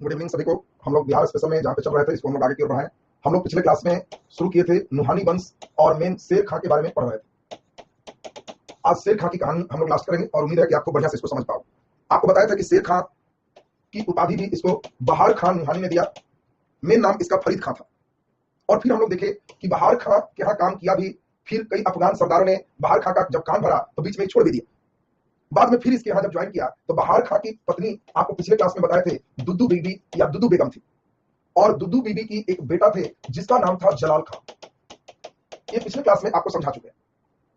Good evening सभी को। हम लोग बिहार स्पेशल में जहाँ पे चल रहे थे इसको हम लोग आगे की ओर बढ़ाएं। हम लोग पिछले क्लास में शुरू किए थे नुहानी वंश और मेन शेर खां के बारे में पढ़ रहे थे। आज शेर खां की कहानी हम लोग लास्ट करेंगे और उम्मीद है कि आपको बढ़िया से इसको समझ पाओ। आपको बताया था कि शेर खां की उपाधि भी इसको बहार खां नुहानी ने दिया। मेन नाम इसका फरीद खां था। और फिर हम लोग देखे कि बहार खां के यहाँ काम किया भी, फिर कई अफगान सरदारों ने बहार खां का जब काम भरा तो बीच में छोड़ भी दिया। बाद में फिर इसके यहाँ जब ज्वाइन किया तो बहार खां की पत्नी आपको पिछले क्लास में बताए थे दुद्दू बीबी या दुद्दू बेगम थी। और दुद्दू बीबी की एक बेटा थे जिसका नाम था जलाल खां। ये पिछले क्लास में आपको समझा चुके हैं,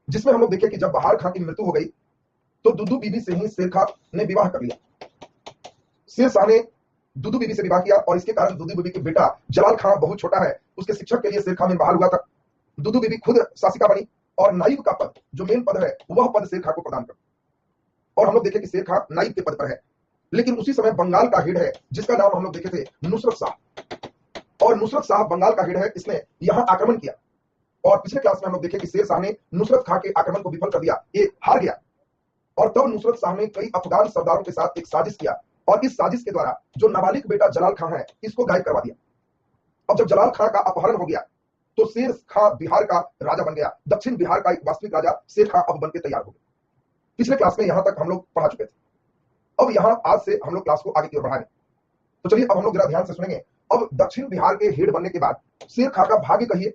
जिसमें हम लोग देखे कि जब बहार खां की मृत्यु हो गई तो दुद्दू बीबी से ही शेर खां ने विवाह कर लिया। शेर शाह ने दुद्दू बीबी से विवाह किया और इसके कारण दुद्दू बीबी के बेटा जलाल खां बहुत छोटा है, उसके शिक्षक के लिए शेर खां में बहाल हुआ था। दुद्दू बीबी खुद शासिका बनी और नायब का पद, जो मेन पद है, वह पद शेर खां को प्रदान कर। और हम लोग देखे कि शेर खां नायब के पद पर है, लेकिन उसी समय बंगाल का हेड है जिसका नाम हम लोग देखे थे नुसरत शाह। और नुसरत शाह बंगाल का हेड है, इसने यहाँ आक्रमण किया। और पिछले क्लास में हम लोग देखे कि शेर शाह ने नुसरत खां के आक्रमण को विफल कर दिया, ये हार गया। और तब नुसरत शाह ने कई अफगान सरदारों के साथ एक साजिश किया और इस साजिश के द्वारा जो नाबालिग बेटा जलाल खां है इसको गायब करवा दिया। अब जब जलाल खां का अपहरण हो गया तो शेर खां बिहार का राजा बन गया। दक्षिण बिहार का एक वास्तविक राजा शेर खां अब बनकर तैयार हो गया। पिछले क्लास में यहां तक हम लोग पढ़ा चुके थे। अब यहां आज से हम लोग क्लास को आगे की ओर बढ़ाएंगे। तो चलिए अब हम लोग जरा ध्यान से सुनेंगे। अब दक्षिण बिहार के हेड बनने के बाद शेर खां का भाग्य कहिए,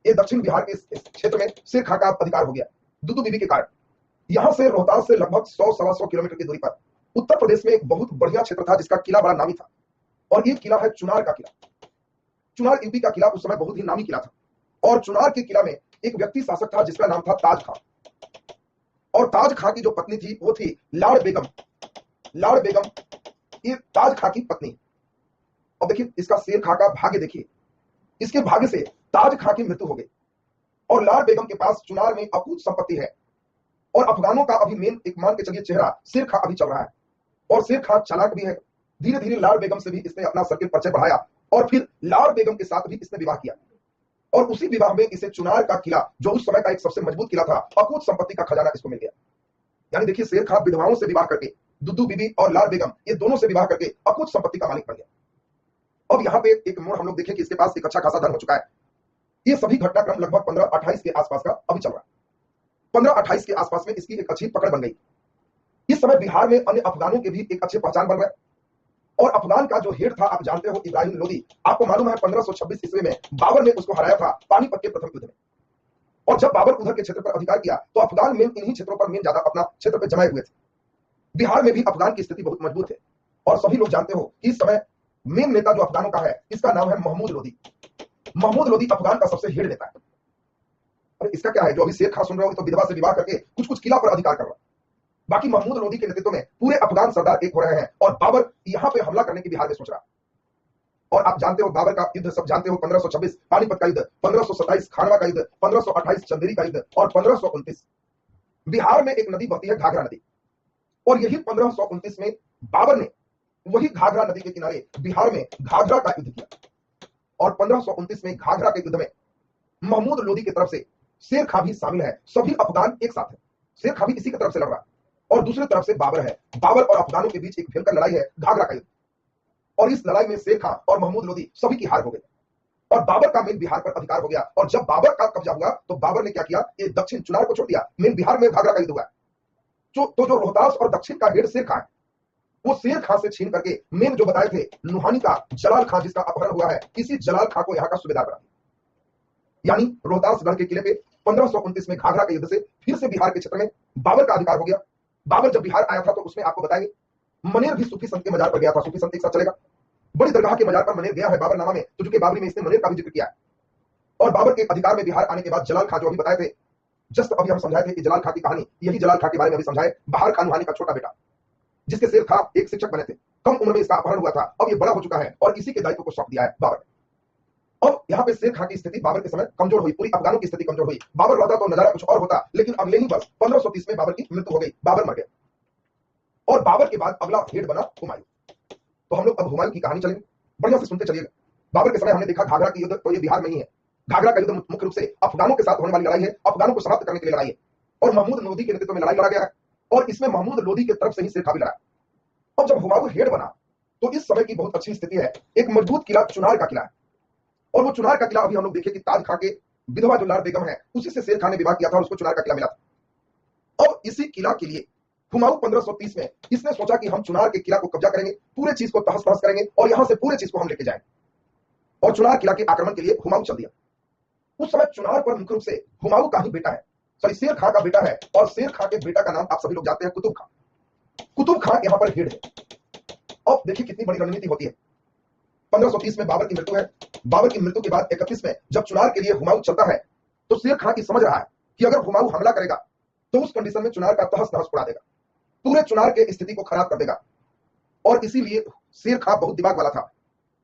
ये दक्षिण बिहार के इस क्षेत्र में शेर खां का अधिकार हो गया दुद्दू बीबी के कारण। यहां से रोहतास से लगभग 100-125 किलोमीटर की दूरी पर उत्तर प्रदेश में एक बहुत बढ़िया क्षेत्र था जिसका किला बड़ा नामी था। और ये किला है चुनार का किला। चुनार यूपी का किला उस समय बहुत ही नामी किला था। और चुनार के किला में एक व्यक्ति शासक था जिसका नाम था ताज खां। और ताज खां की जो पत्नी थी वो थी लाड़ बेगम। लाड़ बेगम ये ताज खां की पत्नी। अब देखिए इसका शेर खां का भाग्य देखिए, इसके भाग्य से ताज खां की मृत्यु हो गई। और लाड़ बेगम के पास चुनार में अकूत संपत्ति है। और अफगानों का अभी मेन एक मान के चलिए चेहरा शेर खां अभी चल रहा है। और शेर खां चालाक भी है। धीरे धीरे लाड़ बेगम से भी इसने अपना सर्किल परिचय बढ़ाया और फिर लाड़ बेगम के साथ भी इसने विवाह किया। और उसी विवाह में इसे चुनार का किला, जो उस समय का एक सबसे मजबूत किला था, अकूत संपत्ति का खजाना इसको मिल गया। यानी देखिए शेर खां विधवाओं से विवाह करके, दुद्दू बीबी और लाड़ बेगम ये दोनों से विवाह करके अकूत संपत्ति का मालिक बन गया। अब यहाँ पे एक मोड़ हम लोग देखें कि इसके पास एक अच्छा खासा धन हो चुका है। ये सभी घटनाक्रम लगभग 1528 के आसपास का अभी चल रहा है। 1528 के आसपास में इसकी एक अच्छी पकड़ बन गई। इस समय बिहार में अन्य अफगानों के भी एक अच्छे पहचान बन रहे। और अफगान का जो हेड था आप जानते हो इब्राहिम लोदी। आपको मालूम है 1526 ईस्वी में बाबर ने उसको हराया था पानीपत के प्रथम युद्ध में। और जब बाबर उधर के क्षेत्र पर अधिकार किया तो अफगान मेन इन्हीं क्षेत्रों पर मेन ज्यादा अपना क्षेत्र पर जमाए हुए थे। बिहार में भी अफगान की स्थिति बहुत मजबूत है। और सभी लोग जानते हो कि इस समय मेन नेता जो अफगानों का है इसका नाम है महमूद लोदी। महमूद लोदी अफगान का सबसे हेड नेता है। अरे इसका क्या है, जो अभी शेर खां सुन रहे हो तो विधवा से विवाह करके कुछ कुछ किला पर अधिकार कर रहा है। बाकी महमूद लोदी के नेतृत्व में पूरे अफगान सरदार एक हो रहे हैं और बाबर यहाँ पे हमला करने की बिहार में सोच रहा है। और आप जानते हो बाबर का युद्ध सब जानते हो, 1526 पानीपत का युद्ध, 1527 खानवा का युद्ध, 1528 चंदेरी का युद्ध और 1529 बिहार में एक नदी बहती है घाघरा नदी। और यही 1529 में बाबर ने वही घाघरा नदी के किनारे बिहार में घाघरा का युद्ध किया। और 1529 में घाघरा के युद्ध में महमूद लोदी की तरफ से शेर खां भी शामिल है। सभी अफगान एक साथ है, शेर खां भी इसी की तरफ से लड़ रहा है। और दूसरी तरफ से बाबर है। बाबर और अफगानों के बीच एक भयंकर लड़ाई है, घाघरा का युद्ध। और इस लड़ाई में शेर खां और महमूद लोदी सभी की हार हो गई और बाबर का मेन बिहार पर अधिकार हो गया। और जब बाबर का कब्जा हुआ तो बाबर ने क्या किया, ये दक्षिण चुनार को छोड़ दिया, मेन बिहार में घाघरा का युद्ध हुआ। तो जो रोहतास और दक्षिण का हेड शेर खां है, वो शेर खां से छीन करके मेन जो बताए थे नुहानी का जलाल खां जिसका अपहरण हुआ है, इसी जलाल खां को यहाँ का सूबेदार बना दिया। यानी रोहतासगढ़ के किले पे 1529 में घाघरा के युद्ध से फिर से बिहार के क्षेत्र में बाबर का अधिकार हो गया। बाबर जब बिहार आया था तो उसमें आपको बताएंगे मनेर भी सूफी संत के मजार पर गया था। सूफी संत एक साथ चलेगा। बड़ी दरगाह के मजार पर मनेर गया है बाबरनामा में, तो चूंकि बाबरी में इसने मनेर का भी जिक्र किया है। और बाबर के अधिकार में बिहार आने के बाद जलाल खां जो अभी बताए थे, जस्ट अभी हम समझाए थे कि जलाल खां की कहानी, यही जलाल खां के बारे में अभी समझाए, बहार खां नुहानी का छोटा बेटा जिसके शेर खां एक शिक्षक बने थे। कम उम्र में इसका अपहरण हुआ था, अब ये बड़ा हो चुका है और इसी के दायित्व को सौंप दिया है बाबर। अब यहाँ पे शेर खां की स्थिति बाबर के समय कमजोर हुई, पूरी अफगानों की स्थिति कमजोर हुई। बाबर रहता तो नजारा कुछ और होता, लेकिन अगले ही वर्ष 1530 में बाबर की मृत्यु हो गई, बाबर मर गया। और बाबर के बाद अगला हेड बना हुमायूं। तो हम लोग अब हुमायूं की कहानी चलेंगे, बढ़िया से सुनते चलिएगा। बाबर के समय हमने देखा घाघरा की युद्ध, तो ये बिहार में ही है। घाघरा का युद्ध मुख्य रूप से अफगानों के साथ होने वाली लड़ाई है, अफगानों को समाप्त करने के लिए लड़ाई है। और महमूद लोदी के नेतृत्व में लड़ाई लड़ा गया है और इसमें महमूद लोदी की तरफ से ही शेर खां भी लड़ा। अब जब हुमायूं हेड बना तो इस समय की बहुत अच्छी स्थिति है। एक मजबूत किला चुनार का किला है, और वो चुनार का किला अभी हम लोग देखे कि ताज खां के विधवा जो लाल बेगम है उसी से शेर खान ने विवाह किया था और उसको चुनार का किला मिला था। और इसी किला के लिए हुमायूं 1530 में इसने सोचा कि हम चुनार के किला को कब्जा करेंगे, पूरे चीज को तहस नहस करेंगे और यहां से पूरे चीज को हम लेके जाएंगे, और चुनार किला के आक्रमण के लिए हुमायूं चल दिया। उस समय चुनार पर मुख्य रूप से हुमायूं का ही बेटा है, सॉरी शेर खां का बेटा है, और शेर खां के बेटा का नाम आप सभी लोग जानते हैं, कुतुब खां। कुतुब खां यहाँ पर हेड है। अब देखिए कितनी बड़ी रणनीति होती है। 1530 में बाबर की मृत्यु है। बाबर की मृत्यु के बाद 31 में जब चुनार के लिए हुमायूं चलता है तो शेर खां की समझ रहा है कि अगर हुमायूं हमला करेगा तो उस कंडीशन में चुनार का तहस नहस उड़ा देगा, पूरे चुनार के स्थिति को खराब कर देगा। और इसीलिए शेर खां बहुत दिमाग वाला था।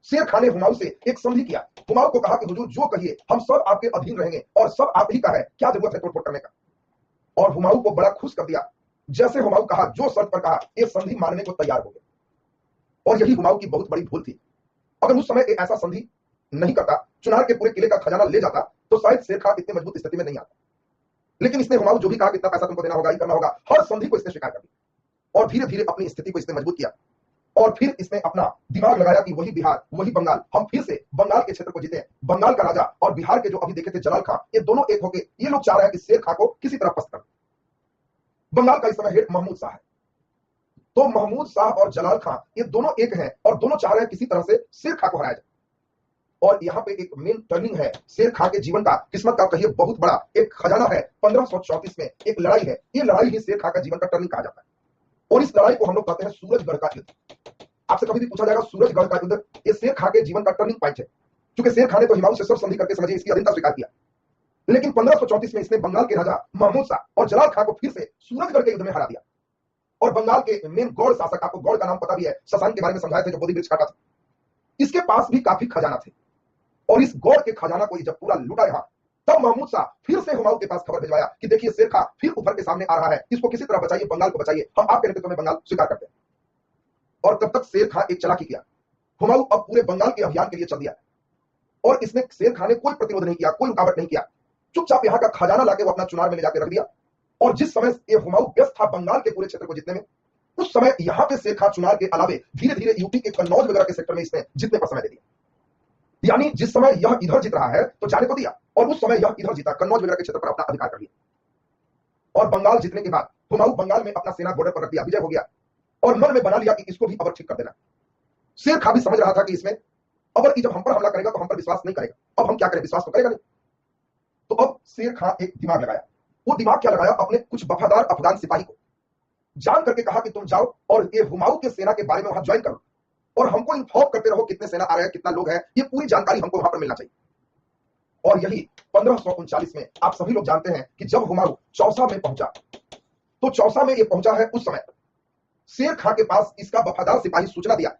शेर खां ने हुमायूं से एक संधि किया। हुमायूं को कहा कि हुजूर जो कहिए हम सब आपके अधीन रहेंगे और सब आप ही का है, क्या जरूरत है तोड़फोड़ करने का। और हुमायूं को बड़ा खुश कर दिया। जैसे हुमायूं कहा, जो शर्त पर कहा, ये संधि मानने को तैयार हो गए। और यही हुमायूं की बहुत बड़ी भूल थी। अगर उस समय एक ऐसा संधि नहीं करता, चुनार के पूरे किले का खजाना ले जाता, तो शायद शेर खां इतने मजबूत स्थिति में नहीं आता। लेकिन इसने हुमायूं जो भी कहा कितना पैसा तुमको देना होगा, ये करना होगा, हर संधि को इसने स्वीकार कर दिया और धीरे धीरे अपनी स्थिति को इसने मजबूत किया। और फिर इसने अपना दिमाग लगाया कि वही बिहार, वही बंगाल, हम फिर से बंगाल के क्षेत्र को जीते। बंगाल का राजा और बिहार के जो अभी देखे थे जलाल खां, ये दोनों एक होके ये लोग चाह रहे हैं कि शेर खां को किसी तरह पस्त कर। बंगाल का इस समय हेड महमूद शाह है। तो महमूद शाह और जलाल खां ये दोनों एक हैं और दोनों चाह रहे हैं किसी तरह से शेर खां को हराया जाए। और यहाँ पे एक मेन टर्निंग है शेर खां के जीवन का, किस्मत का कहिए बहुत बड़ा एक खजाना है। 1534 में एक लड़ाई है, ये लड़ाई ही शेर खां का जीवन का टर्निंग कहा जाता है। और इस लड़ाई को हम लोग कहते हैं सूरजगढ़ का युद्ध। आपसे कभी भी पूछा जाएगा सूरजगढ़ का युद्ध, ये शेर खां के जीवन का टर्निंग पॉइंट है। क्योंकि शेर खां ने तो हुमायूं से सब संधि करके समझिए इसकी अधीनता स्वीकार किया, लेकिन 1534 में इसने बंगाल के राजा महमूद शाह और जलाल खां को फिर से सूरजगढ़ के युद्ध में हरा दिया। और बंगाल के मेन गौड़ शासक, आपको गौड़ का नाम पता भी है, शशांक के बारे में समझाए थे जो बोधि वृक्ष काटा था, इसके पास भी काफी खजाना थे। और इस गौड़ के खजाना को जब पूरा लूटा यहाँ, तब महमूद शाह फिर से हुमायूं के पास खबर भिजवाया कि देखिए शेर खां फिर उभर के सामने आ रहा है, इसको किसी तरह बचाइए, बंगाल को बचाइए, हम आपके नेतृत्व में बंगाल स्वीकार करते हैं। और तब तक शेर खां एक चालाकी किया। हुमायूं अब पूरे बंगाल के अभियान के लिए चल दिया और इसने शेर खां ने कोई प्रतिरोध नहीं किया, कोई रुकावट नहीं किया, चुपचाप यहाँ का खजाना लाके वो अपना चुनार में ले जाकर रख दिया। और जिस समय ये हुमायूं व्यस्त था बंगाल के पूरे क्षेत्र को जीतने में, उस समय यहाँ पे शेर खां चुनार के अलावे धीरे धीरे यूपी के कन्नौज वगैरह के सेक्टर में इसने जीतने पर समय दे दिया। यानी जिस समय यह इधर जीत रहा है तो जाने को दिया, और उस समय यह इधर जीता, कन्नौज वगैरह के क्षेत्र पर अपना अधिकार कर लिया। और बंगाल जीतने के बाद हुमायूं बंगाल में अपना सेना बॉर्डर पर रख दिया, विजय हो गया, और मन में बना लिया कि इसको भी अबर ठीक कर देना। शेर खां भी समझ रहा था कि इसमें अबर जब हम पर हमला करेगा तो हम पर विश्वास नहीं करेगा, अब हम क्या करें, विश्वास तो करेगा नहीं। तो अब शेर खां एक दिमाग लगाया। वो दिमाग क्या लगाया, अपने कुछ वफादार अफगान सिपाही को जान करके कहा कि तुम जाओ और ये हुमायूं के सेना के बारे में वहां ज्वाइन करो और हमको इन्फॉर्म करते रहो कितने सेना आ रहे हैं, कितना लोग हैं, ये पूरी जानकारी हमको वहां पर मिलना चाहिए। और यही 1539 में आप सभी लोग जानते हैं कि जब हुमायूं चौसा में पहुंचा, तो चौसा में ये पहुंचा है उस समय शेर खां के पास इसका वफादार सिपाही सूचना दिया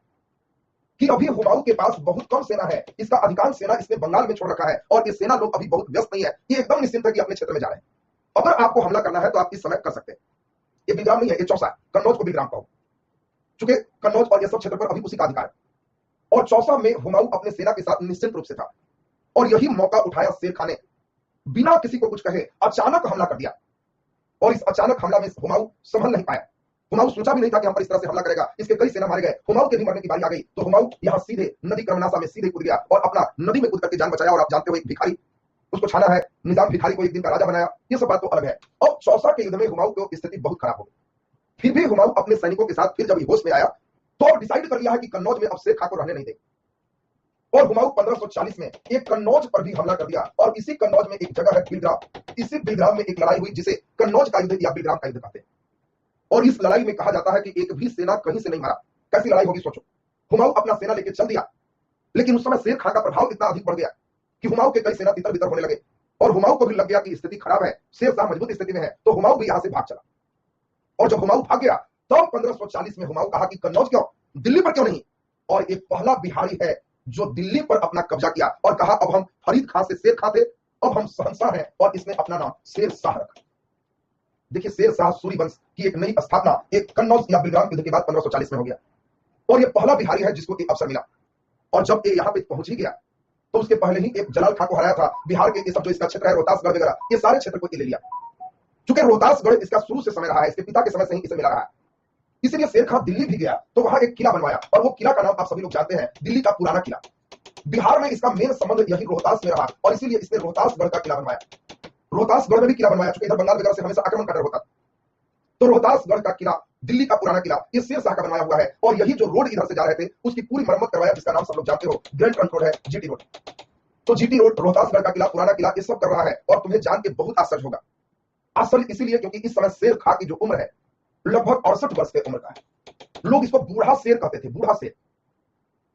कि अभी हुमायूं के पास बहुत कम सेना है, इसका अधिकांश सेना इसने बंगाल में छोड़ रखा है और ये सेना लोग अभी बहुत व्यस्त नहीं है, ये एकदम निश्चिंत है कि अपने क्षेत्र में जा रहे हैं। अगर आपको हमला करना है तो आप इस समय कर सकते हैं। ये बिलग्राम नहीं है, ये चौसा, कन्नौज को बिलग्राम कहो, चूंकि कन्नौज और ये सब क्षेत्र पर अभी उसी का अधिकार है। और चौसा में हुमायूं अपने सेना के साथ निश्चिंत रूप से था और यही मौका उठाया शेर खां ने, बिना किसी को कुछ कहे अचानक हमला कर दिया। और इस अचानक हमला में हुमायूं संभल नहीं पाया। हुमायूं सोचा भी नहीं था कि हम पर इस तरह से हमला करेगा, इसके कई सेना मारे गए, हुमायूं के भी मरने की बारी आ गई। तो हुमायूं यहाँ सीधे नदी कर्मनासा में सीधे कूद गया और अपना नदी में कूद करके जान बचाया। और आप जानते हो एक भिखारी, उसको छाना है, निजाम भिखारी को एक दिन का राजा बनाया, ये सब बात तो अलग है। अब चौसा के युद्ध में हुमायूं की स्थिति बहुत खराब हो गई। फिर भी हुमायूं अपने सैनिकों के साथ फिर जब होश में आया तो अब डिसाइड कर लिया है कि कन्नौज में अब शेर खां को रहने नहीं देंगे। और हुमायूं 1540 में एक कन्नौज पर भी हमला कर दिया और इसी कन्नौज में एक जगह है बिलग्राम, इसी बिलग्राम में एक लड़ाई हुई जिसे कन्नौज का युद्ध या बिलग्राम का युद्ध कहते हैं। और इस लड़ाई में कहा जाता है कि एक भी सेना कहीं से नहीं मारा। कैसी लड़ाई होगी सोचो। हुमायूं अपना सेना लेकर चल दिया, लेकिन उस समय शेर खां का प्रभाव इतना अधिक बढ़ गया कि हुमायूं के कई सेना तितर बितर होने लगे और हुमायूं को भी लग गया कि स्थिति खराब है, शेर शाह मजबूत स्थिति में है, तो हुमायूं भी यहां से भाग चला। और जब हुमायूं भाग गया तब 1540 में हुमायूं कहा कि कन्नौज क्यों, दिल्ली पर क्यों नहीं। और एक पहला बिहारी है जो दिल्ली पर अपना कब्जा किया और कहा अब हम फरीद खां से शेर खां थे, अब हम शहंशाह हैं, और इसने अपना नाम शेर शाह रखा। देखिए शेर शाह सूरी वंश की एक नई स्थापना एक कन्नौज या बिलग्राम युद्ध के बाद 1540 में हो गया और ये पहला बिहारी है जिसको एक अवसर मिला। और जब ये यहाँ पे पहुंच ही गया तो उसके पहले ही एक जलाल खां को हराया था। बिहार के ये सब जो इसका क्षेत्र है, रोहतासगढ़ वगैरह, ये सारे क्षेत्र को ले लिया। चूंकि रोहतासगढ़ इसका शुरू से समय रहा है, इसके पिता के समय से ही इसे मिला रहा है, इसीलिए शेर खां दिल्ली भी गया तो वहां एक किला बनवाया, और वो किला का नाम आप सभी लोग जानते हैं, दिल्ली का पुराना किला। बिहार में इसका मेन संबंध यही रोहतास में रहा, और इसीलिए इसने रोहतासगढ़ का किला बनवाया। रोहतासगढ़ में भी किला बनवाया, चूंकि इधर बंगाल वगैरह से हमेशा आक्रमण का डर होता, तो रोहतासगढ़ का किला, दिल्ली का पुराना किला, ये शेर शाह का बनवाया हुआ है। और यही जो रोड इधर से जा रहे थे उसकी पूरी मरम्मत करवाया, जिसका नाम सब लोग जानते हो, ग्रैंड ट्रंक रोड है, जीटी रोड। तो जीटी रोड, रोहतासगढ़ का किला, पुराना किला, ये सब कर रहा है। और तुम्हें जान के बहुत आश्चर्य होगा, आश्चर्य इसीलिए क्योंकि इस समय शेर खां की जो उम्र है लगभग 68 वर्ष की उम्र का है। लोग इसको बूढ़ा शेर कहते थे, बूढ़ा शेर।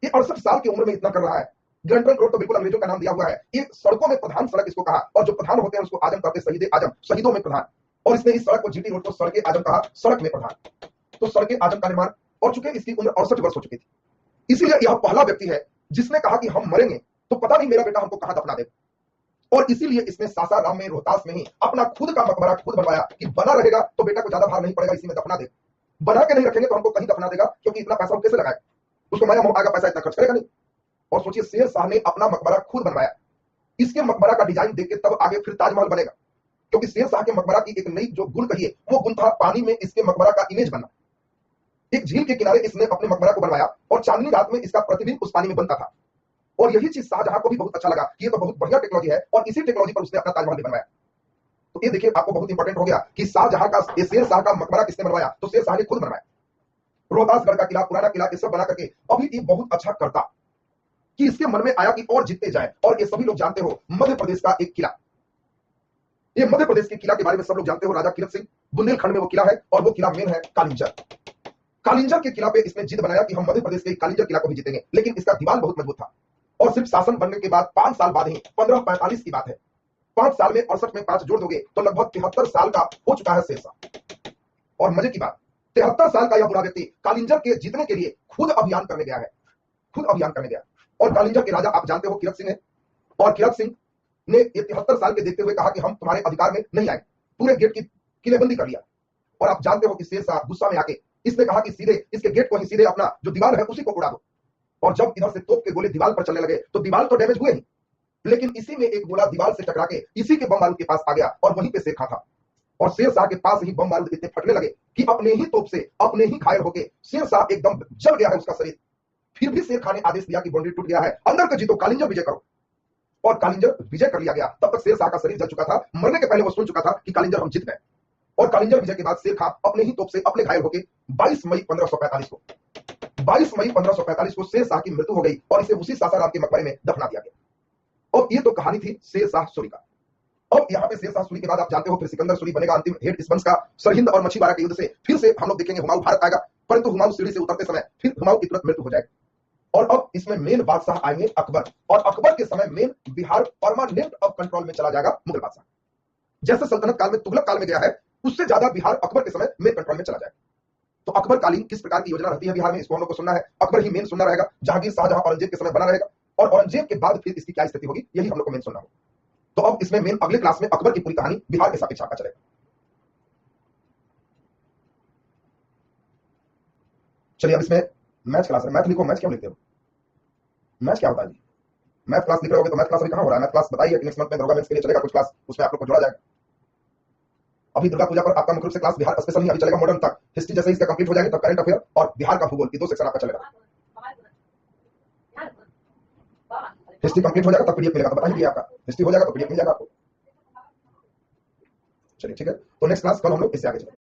ये 68 साल की उम्र में इतना कर रहा है। ग्रैंड ट्रंक रोड तो बिल्कुल अंग्रेजों का नाम दिया हुआ है, ये सड़कों में प्रधान सड़क इसको कहा, और जो प्रधान होते हैं उसको आजम कहते हैं, शहीद आजम, शहीदों में प्रधान। और इसने इस सड़क को, जीटी रोड को, सड़के आजम कहा, सड़क में प्रधान। तो सड़के आजम का निर्माण, और चूंकि इसकी उम्र 68 वर्ष हो चुकी थी, इसीलिए यह पहला व्यक्ति है जिसने कहा कि हम मरेंगे तो पता नहीं मेरा बेटा हमको कहां दफना दे। और इसीलिए इसने सासाराम में, रोहतास में ही अपना खुद का मकबरा खुद बनवाया कि बना रहेगा तो बेटा को ज्यादा भार नहीं पड़ेगा, इसी में दफना दे। बना के नहीं रखेंगे तो हमको कहीं दफना देगा, क्योंकि इतना पैसा वो कैसे लगाए, उसको माया मोह आएगा, पैसा इतना खर्च करेगा नहीं। और सोचिए, शेर शाह ने अपना मकबरा खुद बनवाया। इसके मकबरा का डिजाइन देख के तब आगे फिर ताजमहल बनेगा, क्योंकि शेर शाह के मकबरा की एक नई जो गुण कहिए वो गुण था पानी में इसके मकबरा का इमेज बनना। एक झील के किनारे इसने अपने मकबरा को बनवाया, और चांदनी रात में इसका प्रतिबिंब उस पानी में बनता था। और यही चीज शाहजहां को भी बहुत अच्छा लगा कि ये तो बहुत बढ़िया टेक्नोलॉजी है, और इसी टेक्नोलॉजी पर उसने अपना ताजमहल भी बनवाया। तो ये देखिए, आपको बहुत इंपॉर्टेंट हो गया कि शाहजहां का, शेर शाह का मकबरा किसने बनवाया, तो शेर शाह ने खुद बनवाया। रोहतासगढ़ का किला, पुराना किला, ये सब बना करके अभी ये बहुत अच्छा करता कि इसके मन में आया कि और जीतते जाए। और ये सभी लोग जानते हो, मध्य प्रदेश का एक किला, ये मध्य प्रदेश के किला के बारे में सब लोग जानते हो, राजा कीरत सिंह, बुंदेलखंड में वो किला है, और वो किला मेन है कालिंजर। कालिंजर के किला पे इसने जिद बनाया कि हम मध्य प्रदेश के कालिंजर किला को भी जीतेंगे, लेकिन इसका दीवार बहुत मजबूत था। और सिर्फ शासन बनने के बाद 5 साल बाद ही, 1545 की बात है, 5 साल में 68 में 5 जोड़ दोगे तो लगभग 73 साल का हो चुका है शेर शाह। और मजे की बात, 73 साल का यह बुरा व्यक्ति कालिंजर के जीतने के लिए खुद अभियान करने गया है, खुद अभियान करने गया। और कालिंजर के राजा आप जानते हो कीरत सिंह है, और कीरत सिंह ने ये 73 साल के देखते हुए कहा कि हम तुम्हारे अधिकार में नहीं आए, पूरे गेट की किलेबंदी कर लिया। और आप जानते हो कि शेर शाह गुस्सा में आके इसने कहा कि सीधे इसके गेट को ही, सीधे अपना जो दीवार है उसी को उड़ा दो। और जब इधर से तोप के गोले दीवार पर चलने लगे तो दीवार तो डैमेज हुए ही, लेकिन इसी में एक गोला दीवार से टकरा के इसी के बम बारूद के पास आ गया, और वहीं पे शेर खां था। और शेर शाह के पास ही बम बारूद इतने फटने लगे कि अपने ही तोप से अपने ही घायल होके शेर शाह एकदम जल गया है उसका शरीर। फिर भी शेर खां ने आदेश दिया कि बाउंड्री टूट गया है, अंदर का जीतो, कालिंजर विजय करो। और कालिंजर विजय कर लिया गया। तब तक शेर शाह का शरीर जल चुका था, मरने के पहले वो सुन चुका था कि कालिंजर हम जीत गए। और कालिंजर विजय के बाद शेर खां अपने ही तोप से अपने घायल होके 22 मई 1545 को शेर शाह की मृत्यु हो गई, और इसे उसी सासाराम के मकबरे में दफना दिया गया। और ये तो कहानी थी शेर शाह सूरी का। अब यहाँ पे शेर शाह सूरी के बाद आप जानते हो फिर सिकंदर सूरी बनेगा अंतिम हेड इस वंश का। सरहिंद और मछीवाड़ा के युद्ध से फिर से हम लोग देखेंगे हुमायूं भारत आएगा, परंतु हुमायूं सीढ़ी से उतरते समय फिर हुमायूं की तुरंत मृत्यु हो जाएगी। और अब इसमें मेन बादशाह आएंगे अकबर, और अकबर के समय मेन बिहार परमानेंट अब कंट्रोल में चला जाएगा मुगल बादशाह। जैसे सल्तनत काल में तुगलक काल में गया है, उससे ज्यादा बिहार अकबर के समय मेन कंट्रोल में चला जाएगा। तो अकबर कालीन किस प्रकार की योजना रहती है बिहार में, इसको हम लोग को सुनना है। अकबर ही मेन सुनना रहेगा, जहांगीर, शाहजहां, औरंगजेब के समय बना रहेगा, और औरंगजेब के बाद फिर इसकी क्या स्थिति होगी यही हम लोग को मेन सुनना होगा। तो अब इसमें मेन अगले क्लास में अकबर की पूरी कहानी बिहार के सापेक्ष आपका चलेगा। चलिए अब इसमें मैथ क्लास है, मैथ लिखो। मैथ क्यों लिखते हो, मैथ क्या होता है जी? मैथ क्लास लिख रहे होगे तो मैथ क्लास अभी कहां हो रहा है? मैथ क्लास बताइए कि नेक्स्ट मंथ में दरोगा मेंस के लिए चलेगा कुछ क्लास, उसमें आप लोग को जोड़ा जाएगा। अभी दुर्गा पूजा पर आपका मुख्य रूप से क्लास बिहार स्पेशल नहीं अभी चलेगा, मॉडर्न तक हिस्ट्री जैसे इसका कंप्लीट हो जाएंगे तब करंट अफेयर और बिहार का भूगोल, ये 2 सेक्शन आपका चलेगा। हिस्ट्री कंप्लीट हो जाएगा तब पीडीएफ मिलेगा, तो बता ही दिया आपका, हिस्ट्री हो जाएगा तो पीडीएफ मिल जाएगा आपको। चलिए ठीक है, तो नेक्स्ट क्लास कल हम लोग इससे आगे चलेंगे।